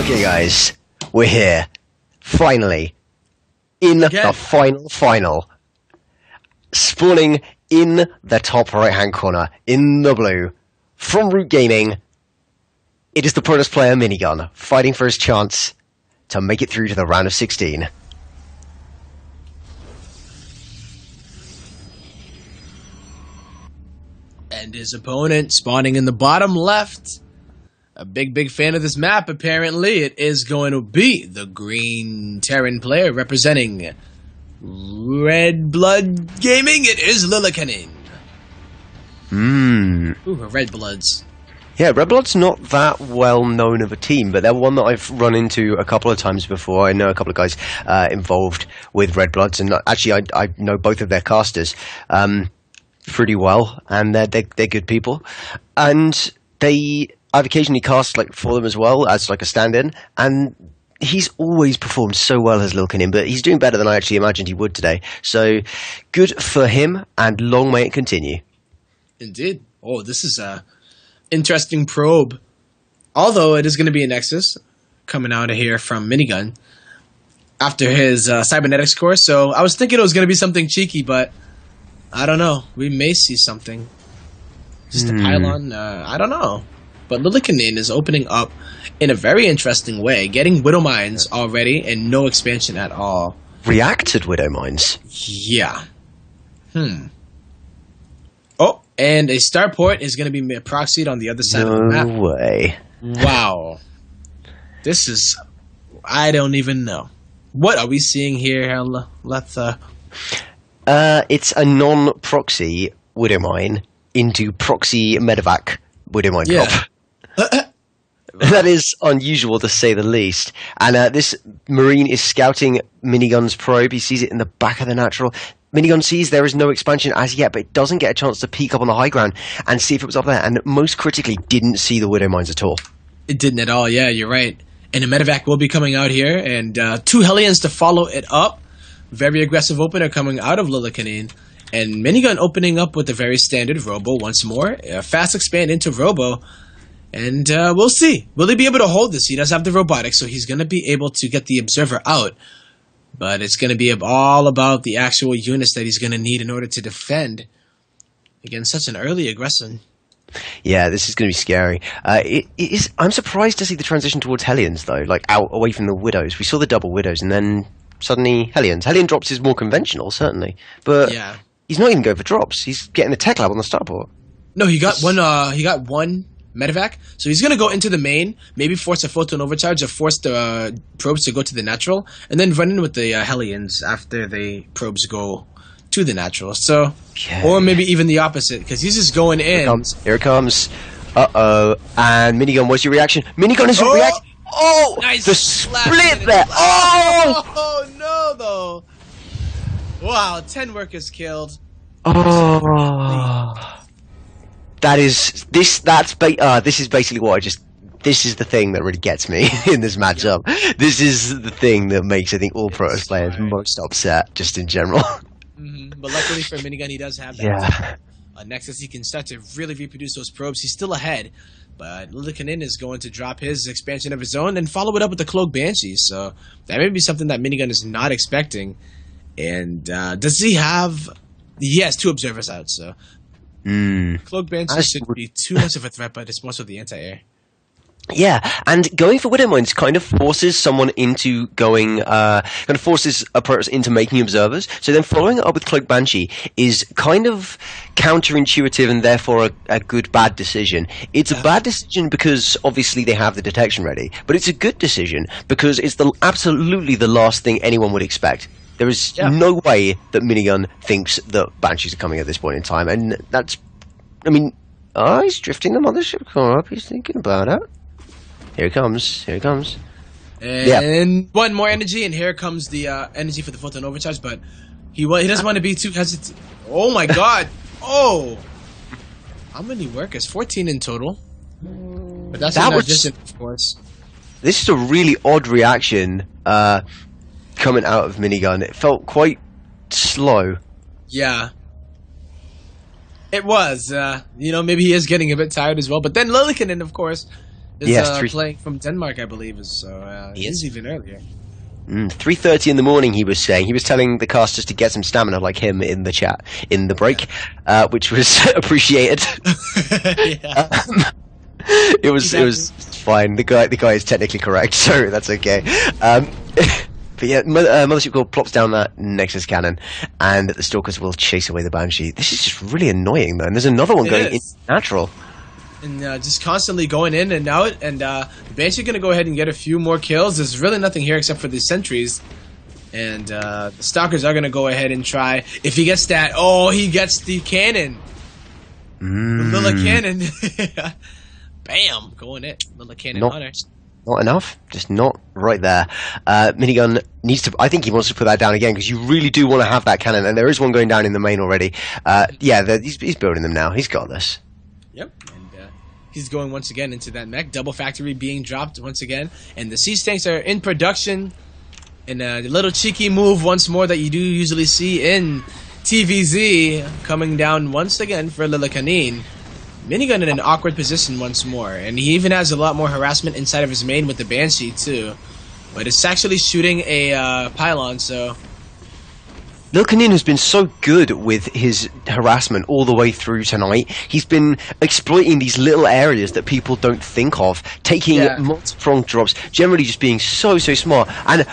Okay, guys, we're here. Finally. In the final. Spawning in the top right-hand corner, in the blue, from Root Gaming, it is the Protoss player Minigun, fighting for his chance to make it through to the round of 16. And his opponent spawning in the bottom left. A big fan of this map, apparently. It is going to be the green Terran player representing Red Blood Gaming. It is Lillekanin. Ooh, Red Bloods. Yeah, Red Blood's not that well known of a team, but they're one that I've run into a couple of times before. I know a couple of guys involved with Red Bloods, and actually I know both of their casters pretty well, and they're good people. And I've occasionally cast for them as well as a stand-in, and he's always performed so well as Lillekanin, but he's doing better than I actually imagined he would today. So good for him, and long may it continue. Indeed. Oh, this is a interesting probe. Although it is going to be a Nexus coming out of here from Minigun after his cybernetics course. So I was thinking it was going to be something cheeky, but I don't know. We may see something. Just a pylon? I don't know. But Lillekanin is opening up in a very interesting way, getting Widow Mines already and no expansion at all. Reacted Widow Mines? Yeah. Oh, and a starport is going to be proxied on the other side of the map. No way. Wow. This is... I don't even know. What are we seeing here, Letha? It's a non-proxy Widow Mine into proxy medevac Widow Mine drop. That is unusual to say the least. And this Marine is scouting Minigun's probe. He sees it in the back of the natural. Minigun sees there is no expansion as yet, but it doesn't get a chance to peek up on the high ground and see if it was up there. And most critically, didn't see the Widow Mines at all. It didn't at all, yeah, you're right. And a medevac will be coming out here, and 2 Hellions to follow it up. Very aggressive opener coming out of Lillekanin. And Minigun opening up with the very standard Robo once more. Fast expand into Robo. And we'll see. Will he be able to hold this? He does have the robotics, so he's going to be able to get the Observer out. But it's going to be all about the actual units that he's going to need in order to defend against such an early aggression. Yeah, this is going to be scary. I'm surprised to see the transition towards Hellions, though, out away from the Widows. We saw the double Widows, and then suddenly Hellions. Hellion drops is more conventional, certainly. But yeah. He's not even going for drops. He's getting the tech lab on the starport. No, he got one medevac, so he's going to go into the main, maybe force a photon overcharge or force the probes to go to the natural, and then run in with the Hellions after the probes go to the natural. So, or maybe even the opposite, because he's just going in. Here it comes. Uh-oh. And Minigun, what's your reaction? Minigun is reacting. Oh! Nice the split there! Oh, no, though. Wow, 10 workers killed. Oh. This is basically what this is the thing that really gets me in this matchup. Yeah. This is the thing that makes, I think, all Protoss players most upset, just in general. But luckily for Minigun, he does have that. Nexus, he can start to really reproduce those probes. He's still ahead, but Lillekanin is going to drop his expansion of his own and follow it up with the Cloak Banshee. So that may be something that Minigun is not expecting. And does he have... He has 2 observers out, so... Cloak Banshee shouldn't be too much of a threat, but it's more so the anti-air. Yeah, and going for Widow Mines kind of forces someone into forces a Protoss into making observers. So then following it up with Cloak Banshee is kind of counterintuitive and therefore a good bad decision. It's a bad decision because obviously they have the detection ready, but it's a good decision because it's absolutely the last thing anyone would expect. There is no way that Minigun thinks that Banshees are coming at this point in time, and that's... I mean, he's drifting the mothership core up. He's thinking about it. Here he comes. Here he comes. And one more energy, and here comes the energy for the photon overcharge, but he doesn't want to be too hesitant. Oh my god! Oh! How many workers? 14 in total. But that's an addition, of course. This is a really odd reaction coming out of Minigun. It felt quite slow. Yeah. It was. Maybe he is getting a bit tired as well. But then Lillekanin, of course, is playing from Denmark, I believe, so he's even earlier. 3:30 in the morning, he was saying. He was telling the casters to get some stamina like him in the chat, in the break, which was appreciated. It was fine. The guy is technically correct, so that's okay. But yeah, Mothership Core plops down that Nexus cannon, and the Stalkers will chase away the Banshee. This is just really annoying, though. And there's another one going in natural. And just constantly going in and out, and the Banshee going to go ahead and get a few more kills. There's really nothing here except for the sentries. And the Stalkers are going to go ahead and try. If he gets that, he gets the cannon. The Lillekanin. Bam! Going it. Lillekanin Hunters. Not enough, just not right there. Minigun needs to. I think he wants to put that down again because you really do want to have that cannon, and there is one going down in the main already. He's building them now. He's got this. Yep, and he's going once again into that mech. Double factory being dropped once again, and the siege tanks are in production. And a little cheeky move once more that you do usually see in TVZ coming down once again for Lillekanin. Minigun in an awkward position once more, and he even has a lot more harassment inside of his main with the Banshee too. But it's actually shooting a pylon, so... Lillekanin has been so good with his harassment all the way through tonight. He's been exploiting these little areas that people don't think of, taking multi-pronged drops, generally just being so smart. And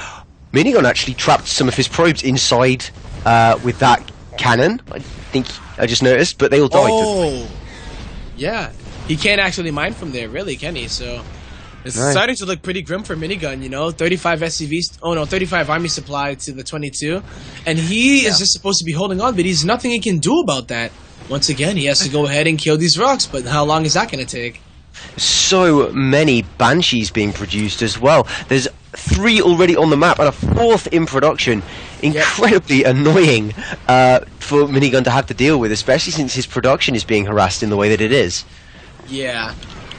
Minigun actually trapped some of his probes inside with that cannon. I think I just noticed, but they all died. Yeah, he can't actually mine from there, really, can he? So it's starting to look pretty grim for Minigun, you know. 35 SCVs, 35 army supply to the 22, and he is just supposed to be holding on, but he's nothing he can do about that. Once again, he has to go ahead and kill these rocks, but how long is that going to take? So many Banshees being produced as well. There's 3 already on the map and a 4th in production. Incredibly annoying for Minigun to have to deal with, especially since his production is being harassed in the way that it is. Yeah.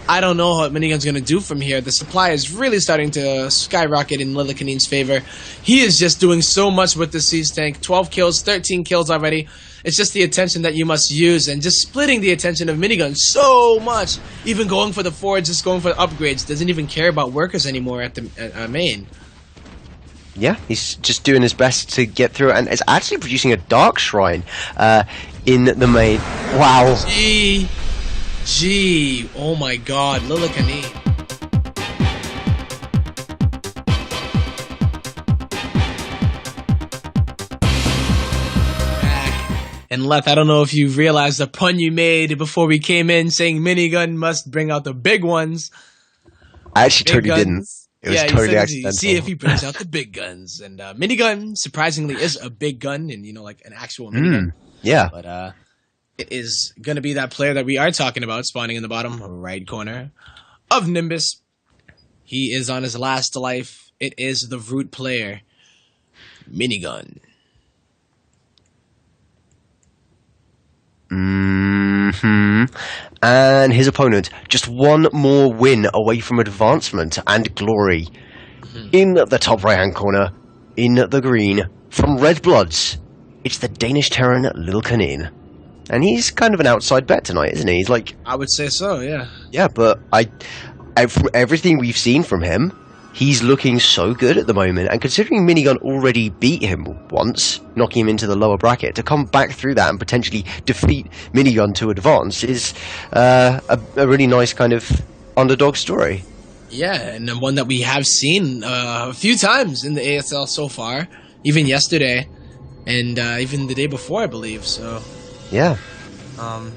I don't know what Minigun's going to do from here. The supply is really starting to skyrocket in Lillekanin's favor. He is just doing so much with the siege tank. 12 kills, 13 kills already. It's just the attention that you must use, and just splitting the attention of Minigun so much. Even going for the forge, just going for the upgrades. Doesn't even care about workers anymore at the main. Yeah, he's just doing his best to get through it, and it's actually producing a Dark Shrine in the main. Wow. Gee, oh my god, Lillekanin. And Leth, I don't know if you realized the pun you made before we came in saying Minigun must bring out the big ones. I actually totally didn't. It was totally accidental. See if he brings out the big guns. And Minigun, surprisingly, is a big gun, and like an actual minigun. Yeah. But it is going to be that player that we are talking about, spawning in the bottom right corner of Nimbus. He is on his last life. It is the root player, Minigun. And his opponent, just one more win away from advancement and glory. In the top right-hand corner, in the green, from Red Bloods, it's the Danish Terran Lillekanin. And he's kind of an outside bet tonight, isn't he? He's like... I would say so, yeah. Yeah, but from everything we've seen from him, he's looking so good at the moment, and considering Minigun already beat him once, knocking him into the lower bracket, to come back through that and potentially defeat Minigun to advance is a really nice kind of underdog story. Yeah, and one that we have seen a few times in the ASL so far, even yesterday, and even the day before, I believe, so... Yeah. I'm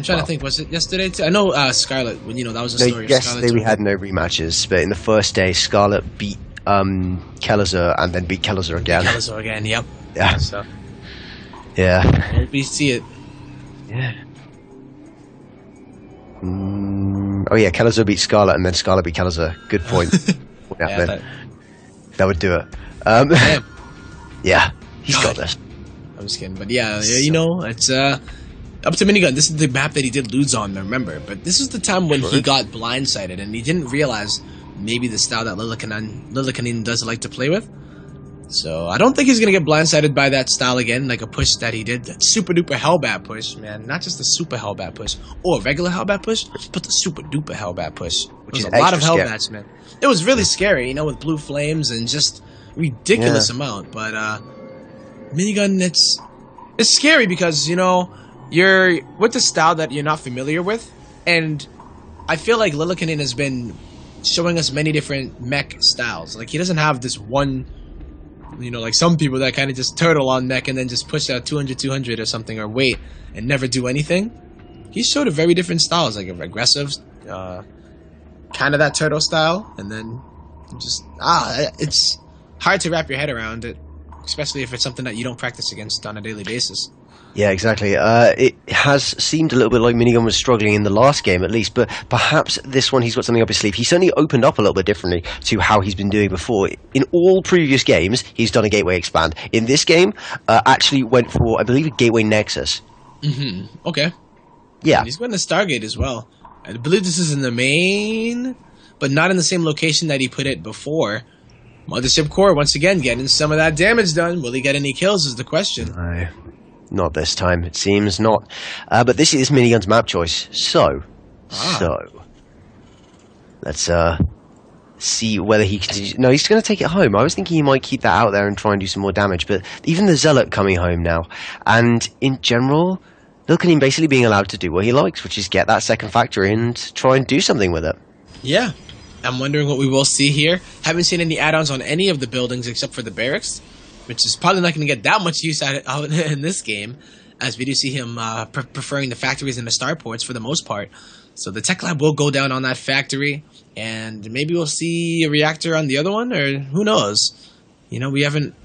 trying to think, was it yesterday too? I know Scarlet, that was the story. Yesterday we had no rematches, but in the first day, Scarlet beat Kellezer and then beat Kellezer again. Kellezer again, yep. Yeah. So. Yeah. Well, we see it. Yeah. Oh yeah, Kellezer beat Scarlet and then Scarlet beat Kellezer. Good point. That would do it. Yeah, he's got this. I'm just kidding, but yeah, it's up to Minigun. This is the map that he did lose on, remember? But this is the time when he got blindsided and he didn't realize maybe the style that Lillekanin does like to play with. So I don't think he's going to get blindsided by that style again, like a push that he did. That super duper Hellbat push, man. Not just the super Hellbat push or a regular Hellbat push, but the super duper Hellbat push. Which is a lot of Hellbats, man. It was really scary, you know, with blue flames and just ridiculous amount. But Minigun, it's scary because, you know, you're with the style that you're not familiar with. And I feel like Lillekanin has been showing us many different mech styles. Like, he doesn't have this one, you know, like some people that kind of just turtle on mech and then just push out 200 or something, or wait and never do anything. He showed a very different styles, like a aggressive, kind of that turtle style, and then just it's hard to wrap your head around it, especially if it's something that you don't practice against on a daily basis. Yeah, exactly. It has seemed a little bit like Minigun was struggling in the last game, at least, but perhaps this one he's got something up his sleeve. He certainly opened up a little bit differently to how he's been doing before. In all previous games, he's done a gateway expand. In this game, actually went for, I believe, a gateway nexus. Okay. Yeah. And he's going to Stargate as well. I believe this is in the main, but not in the same location that he put it before. Mothership Core, once again, getting some of that damage done. Will he get any kills is the question. No. Not this time, it seems not. But this is Minigun's map choice. So, let's see whether he continues. No, he's going to take it home. I was thinking he might keep that out there and try and do some more damage. But even the Zealot coming home now, and in general, Lillekanin basically being allowed to do what he likes, which is get that second factory and try and do something with it. Yeah, I'm wondering what we will see here. Haven't seen any add-ons on any of the buildings except for the barracks, which is probably not going to get that much use out in this game, as we do see him preferring the factories and the starports for the most part. So the tech lab will go down on that factory, and maybe we'll see a reactor on the other one, or who knows? You know, we haven't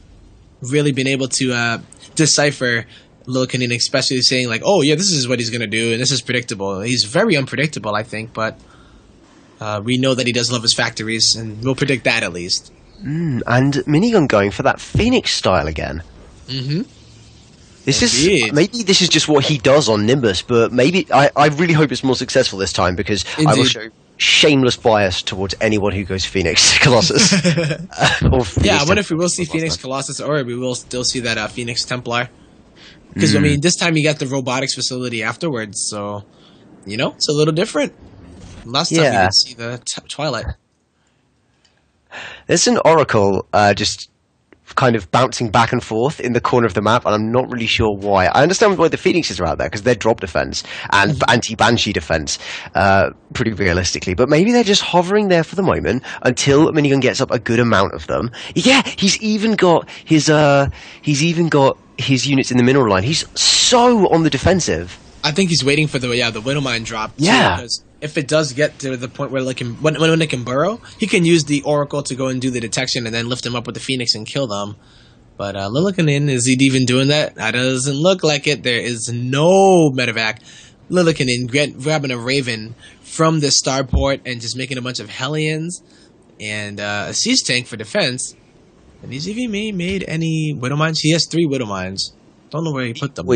really been able to decipher Lillekanin, especially saying like, oh yeah, this is what he's going to do, and this is predictable. He's very unpredictable, I think, but we know that he does love his factories, and we'll predict that at least. And Minigun going for that Phoenix style again. This is maybe this is just what he does on Nimbus, but maybe I really hope it's more successful this time, because I will show shameless bias towards anyone who goes Phoenix Colossus. Yeah, I wonder if we will see Phoenix Colossus, or we will still see that Phoenix Templar. Because I mean, this time you got the robotics facility afterwards, so you know it's a little different. Last time you did see the Twilight. There's an Oracle just kind of bouncing back and forth in the corner of the map, and I'm not really sure why. I understand why the Phoenixes are out there, because they're drop defense and anti-Banshee defense, pretty realistically. But maybe they're just hovering there for the moment until Minigun gets up a good amount of them. Yeah, he's even got his units in the mineral line. He's so on the defensive. I think he's waiting for the Widow Mine drop too, because if it does get to the point where when it can burrow, he can use the Oracle to go and do the detection and then lift them up with the Phoenix and kill them. But Lillekanin, is he even doing that? That doesn't look like it. There is no medevac. Lillekanin grabbing a Raven from the starport and just making a bunch of Hellions and a siege tank for defense. And he's even made any Widow Mines. He has 3 Widow Mines. Don't know where he put them. He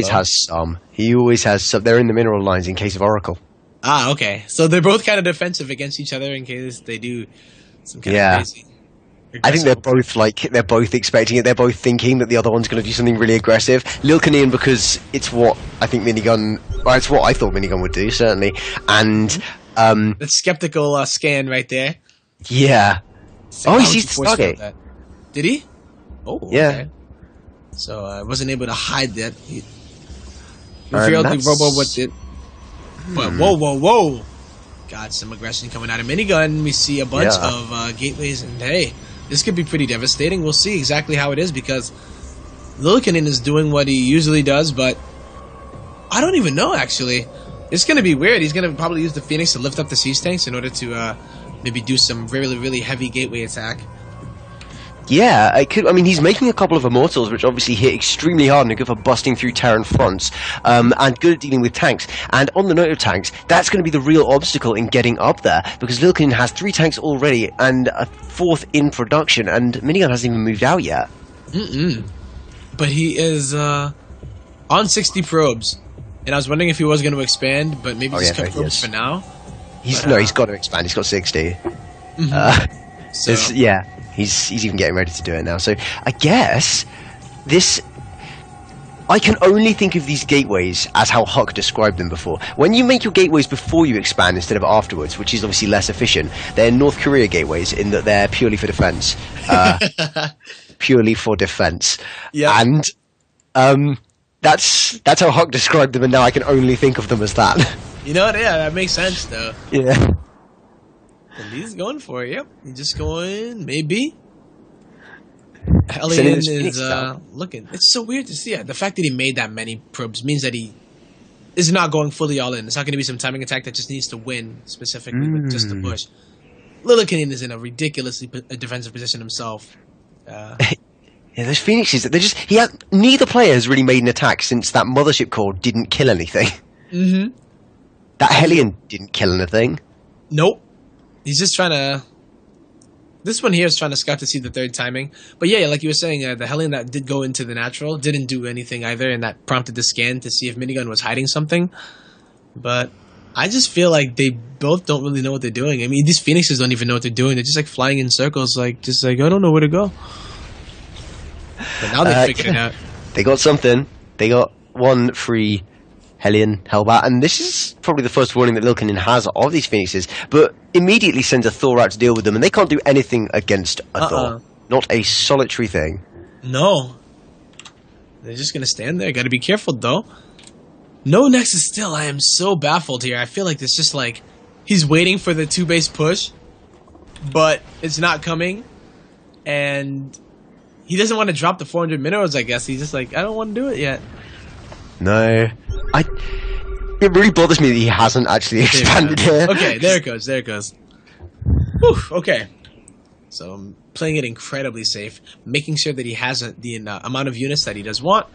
always has some. They're in the mineral lines in case of Oracle. Ah, okay. So they're both kind of defensive against each other in case they do some kind of crazy. I think they're both expecting it. They're both thinking that the other one's going to do something really aggressive. Lillekanin, because it's what I think Minigun. Well, it's what I thought Minigun would do, certainly. And that skeptical scan right there. Yeah. Oh, he sees the Stargate. Did he? Oh, yeah. Okay. So I wasn't able to hide that. He revealed the robo what did. But whoa. Got some aggression coming out of Minigun. We see a bunch of gateways, and hey, this could be pretty devastating. We'll see exactly how it is, because Lillekanin is doing what he usually does, but I don't even know, actually. It's going to be weird. He's going to probably use the Phoenix to lift up the siege tanks in order to maybe do some really, really heavy gateway attack. Yeah, I mean, he's making a couple of Immortals, which obviously hit extremely hard and are good for busting through Terran fronts, and good at dealing with tanks. And on the note of tanks, that's going to be the real obstacle in getting up there, because Lillekanin has 3 tanks already and a 4th in production, and Minigun hasn't even moved out yet. But he is on 60 probes, and I was wondering if he was going to expand, but maybe just cut probes for now. He's got to expand. He's got 60. So Yeah, he's even getting ready to do it now. So I guess this. I can only think of these gateways as how Huck described them before. When you make your gateways before you expand instead of afterwards, which is obviously less efficient, they're North Korea gateways in that they're purely for defense. Purely for defense. yeah. And that's how Huck described them, and now I can only think of them as that. You know what? Yeah, that makes sense though. Yeah. And he's going for it. Yep, he's just going. Maybe. Sending Hellion this Phoenix is down. looking. It's so weird to see. The fact that he made that many probes means that he is not going fully all in. It's not going to be some timing attack that just needs to win specifically with just the push. Lillekanin is in a ridiculously defensive position himself. Yeah, those Phoenixes, neither player has really made an attack since that Mothership core didn't kill anything. Mm-hmm. That Hellion didn't kill anything. Nope. He's just trying to... This one here is trying to scout to see the third timing. But yeah, like you were saying, the Hellion that did go into the natural didn't do anything either, and that prompted the scan to see if Minigun was hiding something. But I just feel like they both don't really know what they're doing. I mean, these Phoenixes don't even know what they're doing. They're just like flying in circles, I don't know where to go. But now they figured it out. They got something. They got one free Hellion Hellbat, and this is probably the first warning that Lillekanin has of these Phoenixes, but immediately sends a Thor out to deal with them, and they can't do anything against a Thor. Not a solitary thing. No. They're just going to stand there. Got to be careful, though. No Nexus still. I am so baffled here. I feel like it's just like he's waiting for the 2-base push, but it's not coming, and he doesn't want to drop the 400 minerals, I guess. He's just like, I don't want to do it yet. No. It really bothers me that he hasn't actually expanded here. Okay, there it goes. Whew, okay. So I'm playing it incredibly safe, making sure that he has the amount of units that he does want.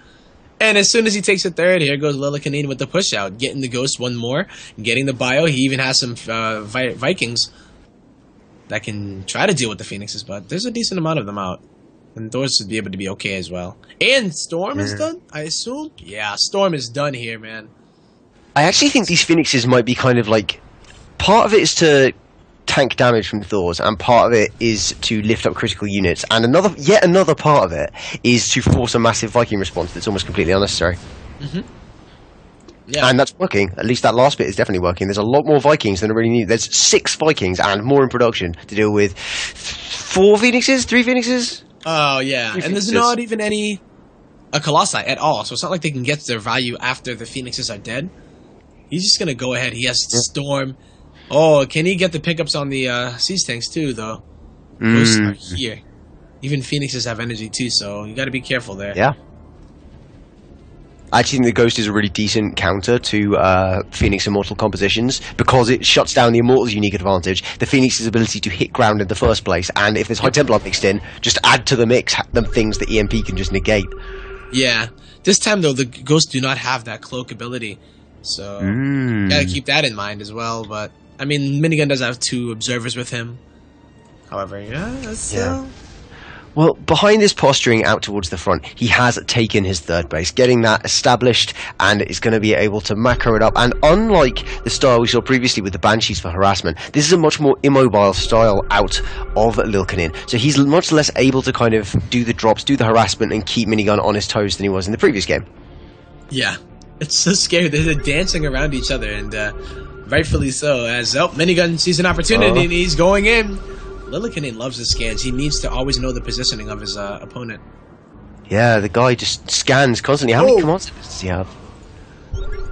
And as soon as he takes a third, here goes Lillekanin with the push out, getting the Ghost one more, getting the bio. He even has some Vikings that can try to deal with the Phoenixes, but there's a decent amount of them out. And Thors should be able to be okay as well. And Storm is done, I assume? Yeah, Storm is done here, man. I actually think these Phoenixes might be kind of like... Part of it is to tank damage from Thors, and part of it is to lift up critical units. And yet another part of it is to force a massive Viking response that's almost completely unnecessary. Mm-hmm. Yeah. And that's working. At least that last bit is definitely working. There's a lot more Vikings than I really need. There's 6 Vikings and more in production to deal with 4 Phoenixes? 3 Phoenixes? Oh, yeah. And there's not even a Colossi at all, so it's not like they can get their value after the Phoenixes are dead. He's just going to go ahead. He has Storm. Oh, can he get the pickups on the siege tanks too, though? Those are here. Even Phoenixes have energy too, so you got to be careful there. Yeah. I actually think the Ghost is a really decent counter to Phoenix Immortal compositions because it shuts down the Immortal's unique advantage, the Phoenix's ability to hit ground in the first place, and if there's High Templar mixed in, just add to the mix the things that EMP can just negate. Yeah. This time, though, the Ghosts do not have that cloak ability, so gotta keep that in mind as well. But, I mean, Minigun does have 2 observers with him. However, yeah. Well, behind this posturing out towards the front, he has taken his third base, getting that established, and is going to be able to macro it up. And unlike the style we saw previously with the Banshees for harassment, this is a much more immobile style out of Lillekanin. So he's much less able to kind of do the drops, do the harassment, and keep Minigun on his toes than he was in the previous game. Yeah, it's so scary. They're dancing around each other, and rightfully so, as Minigun sees an opportunity, and he's going in. Lillekanin loves the scans. He needs to always know the positioning of his opponent. Yeah, the guy just scans constantly. How many commands does he have?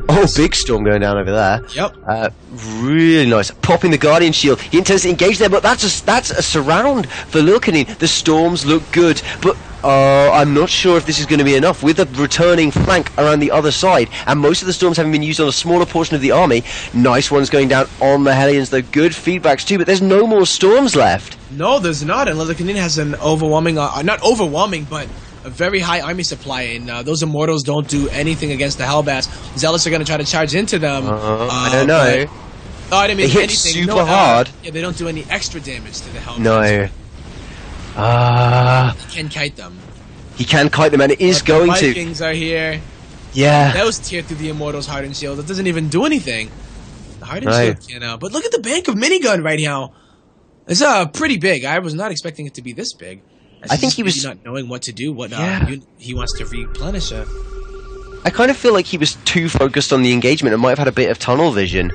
Oh, big storm going down over there. Yep. Really nice. Popping the Guardian Shield. He intends to engage there, but that's a surround for Lillekanin. The storms look good, but I'm not sure if this is going to be enough. With a returning flank around the other side, and most of the storms having been used on a smaller portion of the army, nice ones going down on the Hellions. They're good feedbacks too, but there's no more storms left. No, there's not. And Lillekanin has an overwhelming, not overwhelming, but a very high army supply, and those Immortals don't do anything against the Hellbats. Zealots are going to try to charge into them. I don't know. I didn't mean they hit anything. super hard. Yeah, they don't do any extra damage to the Hellbats. No. He can kite them. He can kite them, and it is going to. The Vikings are here. Yeah. That was tear through the Immortals' Hardened Shield. It doesn't even do anything. The Hardened Shield can, but look at the bank of Minigun right now. It's pretty big. I was not expecting it to be this big. I think he was not knowing what to do. What he wants to replenish it. I kind of feel like he was too focused on the engagement and might have had a bit of tunnel vision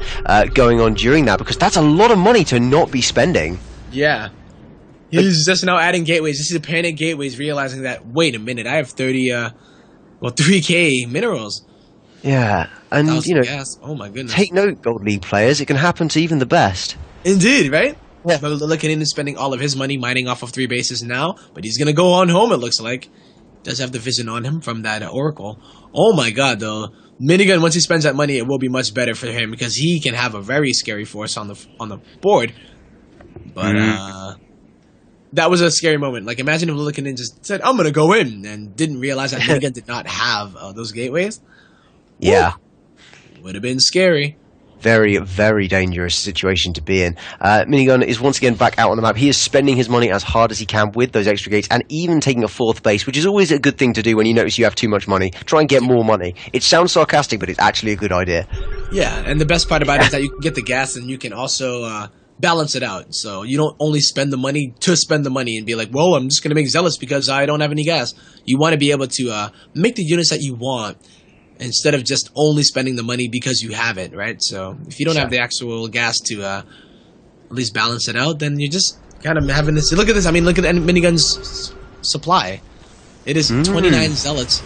going on during that, because that's a lot of money to not be spending. Yeah. He's just now adding gateways. This is a panic gateways, realizing that, wait a minute, I have 3K minerals. Yeah, and gas. Oh my goodness. Take note, Gold League players, it can happen to even the best. Indeed, right? Yeah. Lillekanin is spending all of his money mining off of 3 bases now, but he's going to go on home, it looks like. Does have the vision on him from that Oracle. Oh my god, though. Minigun, once he spends that money, it will be much better for him, because he can have a very scary force on the board. But, that was a scary moment. Like, imagine if Lillekanin just said, I'm going to go in, and didn't realize that Minigun did not have those gateways. Yeah. Would have been scary. Very, very dangerous situation to be in. Minigun is once again back out on the map. He is spending his money as hard as he can with those extra gates, and even taking a 4th base, which is always a good thing to do when you notice you have too much money. Try and get more money. It sounds sarcastic, but it's actually a good idea. Yeah, and the best part about it is that you can get the gas, and you can also balance it out. So you don't only spend the money to spend the money and be like, well, I'm just going to make Zealots because I don't have any gas. You want to be able to make the units that you want, instead of just only spending the money because you have it, right? So if you don't have the actual gas to at least balance it out, then you're just kind of having this. Look at this. I mean, look at Minigun's supply. It is 29 Zealots.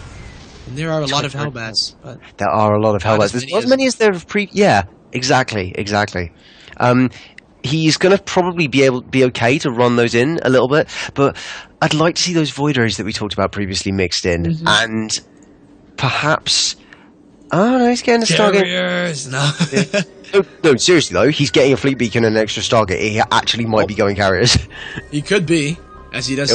And there are a lot of Hellbats. But there are a lot of Hellbats. There's not as many as there have Yeah, exactly. He's going to probably be okay to run those in a little bit, but I'd like to see those Void Rays that we talked about previously mixed in, and perhaps... Oh, no, he's getting a Stargate. Carriers! No. No, seriously, though, he's getting a Fleet Beacon and an extra Stargate. He actually might be going carriers. He could be, as he does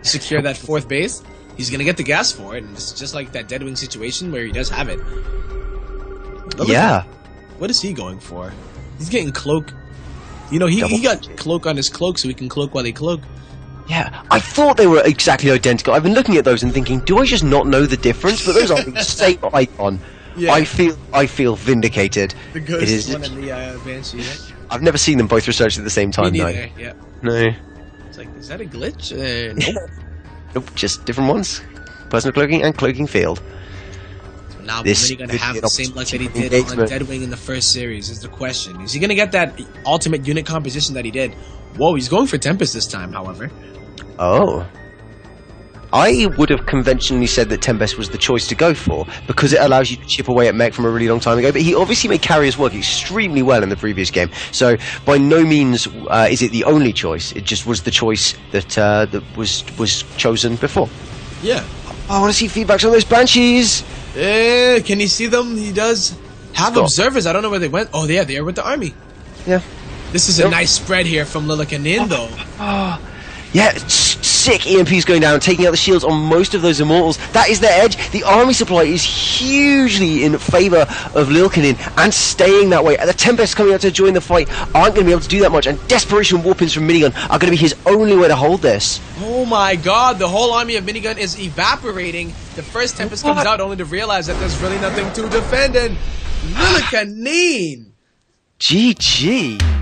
secure that 4th base. He's going to get the gas for it, and it's just like that Deadwing situation where he does have it. Yeah. What is he going for? He's getting Cloak. You know, he got Cloak on his Cloak, so he can cloak while they cloak. Yeah, I thought they were exactly identical. I've been looking at those and thinking, do I just not know the difference? But those are the same icon. Yeah. I feel vindicated. The Ghost one and the Banshee. Right? I've never seen them both researched at the same time. Me neither. No. Yeah. No. It's like, is that a glitch? Nope. Nope, just different ones. Personal cloaking and cloaking field. Now, is he going to have the same luck that he did on Deadwing in the first series is the question. Is he going to get that ultimate unit composition that he did? Whoa, he's going for Tempest this time, however. Oh. I would have conventionally said that Tempest was the choice to go for, because it allows you to chip away at mech from a really long time ago, but he obviously made carriers work extremely well in the previous game, so by no means is it the only choice. It just was the choice that was chosen before. Yeah. I want to see feedbacks on those Banshees! Can you see them? He does have observers. I don't know where they went. Oh, yeah, they are with the army. Yeah. This is a nice spread here from Lillekanin, though. Yeah, sick EMPs going down, taking out the shields on most of those Immortals. That is their edge. The army supply is hugely in favour of Lillekanin, and staying that way. And the Tempest coming out to join the fight aren't going to be able to do that much, and Desperation Warpins from Minigun are going to be his only way to hold this. Oh my god, the whole army of Minigun is evaporating. The first Tempest comes out only to realize that there's really nothing to defend, and Lillekanin! GG!